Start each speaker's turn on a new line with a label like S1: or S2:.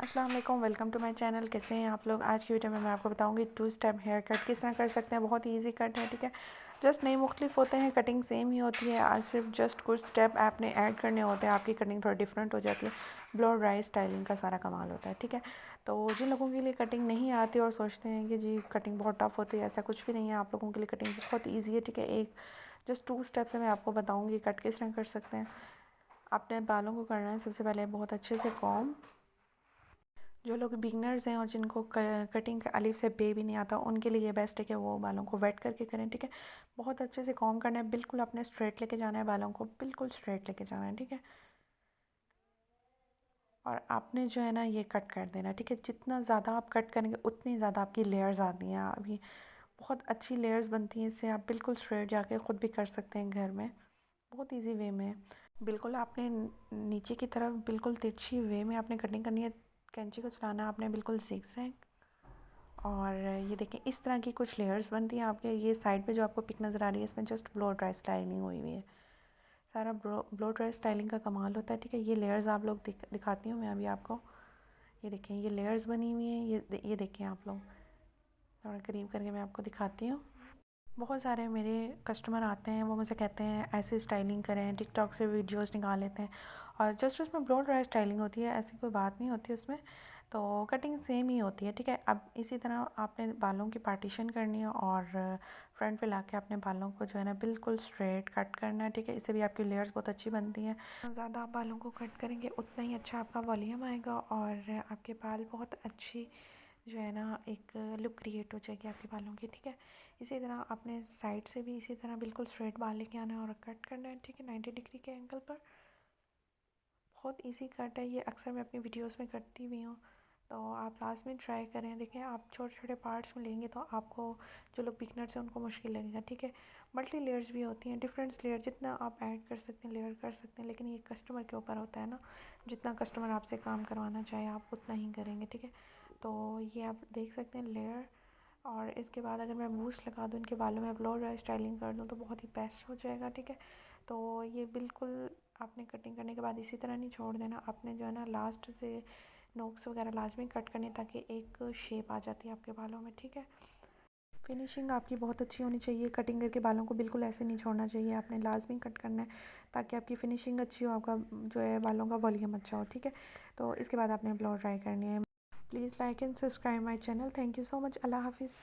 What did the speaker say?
S1: अस्सलाम वालेकुम, welcome to my channel. कैसे हैं आप लोग? आज की वीडियो में मैं आपको बताऊंगी 2 स्टेप हेयर कट किस तरह कर सकते हैं। बहुत ही इजी कट है, ठीक है। जस्ट नहीं मुख्तलिफ होते हैं, कटिंग सेम ही होती है। आज सिर्फ जस्ट कुछ स्टेप आपने ऐड करने होते हैं, आपकी कटिंग थोड़ी डिफरेंट हो जाती है। ब्लो ड्राई स्टाइलिंग का सारा कमाल होता है, ठीक है। तो जिन लोगों के लिए कटिंग नहीं आती और सोचते हैं कि जी कटिंग बहुत टफ होती है, ऐसा कुछ भी नहीं है। आप लोगों के लिए कटिंग बहुत ईजी है, ठीक है। एक जस्ट 2 स्टेप से मैं आपको बताऊँगी कट किस तरह कर सकते हैं। आपने बालों को करना है सबसे पहले बहुत अच्छे से कॉम्ब। जो लोग बिगनर्स हैं और जिनको कटिंग का अलिफ से बे भी नहीं आता, उनके लिए बेस्ट है कि वो बालों को वेट करके करें, ठीक है। बहुत अच्छे से कॉम्ब करना है, बिल्कुल अपने स्ट्रेट लेके जाना है, बालों को बिल्कुल स्ट्रेट लेके जाना है, ठीक है। और आपने जो है ना ये कट कर देना, ठीक है। जितना ज़्यादा आप कट करेंगे उतनी ज़्यादा आपकी लेयर्स आती हैं। अभी बहुत अच्छी लेयर्स बनती हैं इससे। आप बिल्कुल स्ट्रेट जाके ख़ुद भी कर सकते हैं घर में, बहुत ईजी वे में। बिल्कुल आपने नीचे की तरफ बिल्कुल तिरछी वे में आपने कटिंग करनी है। कैंची को चलाना आपने बिल्कुल ज़िगज़ैग। और ये देखें इस तरह की कुछ लेयर्स बनती हैं आपके। ये साइड पे जो आपको पिक नज़र आ रही है, इसमें जस्ट ब्लो ड्राई स्टाइलिंग हुई हुई है। सारा ब्लो ड्राई स्टाइलिंग का कमाल होता है, ठीक है। ये लेयर्स आप लोग दिखाती हूँ मैं अभी आपको। ये देखें ये लेयर्स बनी हुई हैं। ये देखें आप लोग, थोड़ा करीब करके मैं आपको दिखाती हूँ। बहुत सारे मेरे कस्टमर आते हैं, वो मुझे कहते हैं ऐसे स्टाइलिंग करें, टिकटॉक से वीडियोस निकाल लेते हैं और जस्ट उसमें ब्लो ड्राई स्टाइलिंग होती है, ऐसी कोई बात नहीं होती उसमें। तो कटिंग सेम ही होती है, ठीक है। अब इसी तरह आपने बालों की पार्टीशन करनी है और फ्रंट पे लाके अपने बालों को जो है ना बिल्कुल स्ट्रेट कट करना है, ठीक है। इससे भी आपकी लेयर्स बहुत अच्छी बनती हैं। ज़्यादा आप बालों को कट करेंगे उतना ही अच्छा आपका वॉल्यूम आएगा और आपके बाल बहुत अच्छी जो है ना एक लुक क्रिएट हो जाएगी आपके बालों की, ठीक है। इसी तरह अपने साइड से भी इसी तरह बिल्कुल स्ट्रेट बाल लेके आना है और कट करना है, ठीक है, 90 डिग्री के एंगल पर। बहुत इजी कट है ये, अक्सर मैं अपनी वीडियोस में करती भी हूँ, तो आप लास्ट में ट्राई करें। देखें आप छोटे छोटे पार्ट्स में लेंगे तो आपको, जो लोग बिगनर्स हैं उनको मुश्किल लगेगा, ठीक है। मल्टी लेयर्स भी होती हैं, डिफरेंट लेयर जितना आप ऐड कर सकते हैं लेयर कर सकते हैं, लेकिन ये कस्टमर के ऊपर होता है ना। जितना कस्टमर आपसे काम करवाना चाहे आप उतना ही करेंगे, ठीक है। तो ये आप देख सकते हैं लेयर। और इसके बाद अगर मैं बूस्ट लगा दूँ इनके बालों में, ब्लो ड्राई स्टाइलिंग कर दूँ तो बहुत ही बेस्ट हो जाएगा, ठीक है। तो ये बिल्कुल आपने कटिंग करने के बाद इसी तरह नहीं छोड़ देना। आपने जो है ना लास्ट से नोक्स वगैरह लाजमी कट करने, ताकि एक शेप आ जाती है आपके बालों में, ठीक है। फिनिशिंग आपकी बहुत अच्छी होनी चाहिए। कटिंग करके बालों को बिल्कुल ऐसे नहीं छोड़ना चाहिए, आपने लाजमी कट करना है ताकि आपकी फिनिशिंग अच्छी हो, आपका जो है बालों का वॉल्यूम अच्छा हो, ठीक है। तो इसके बाद आपने ब्लो ड्राई करनी है। Please like and subscribe my channel. Thank you so much. Allah हाफिज़।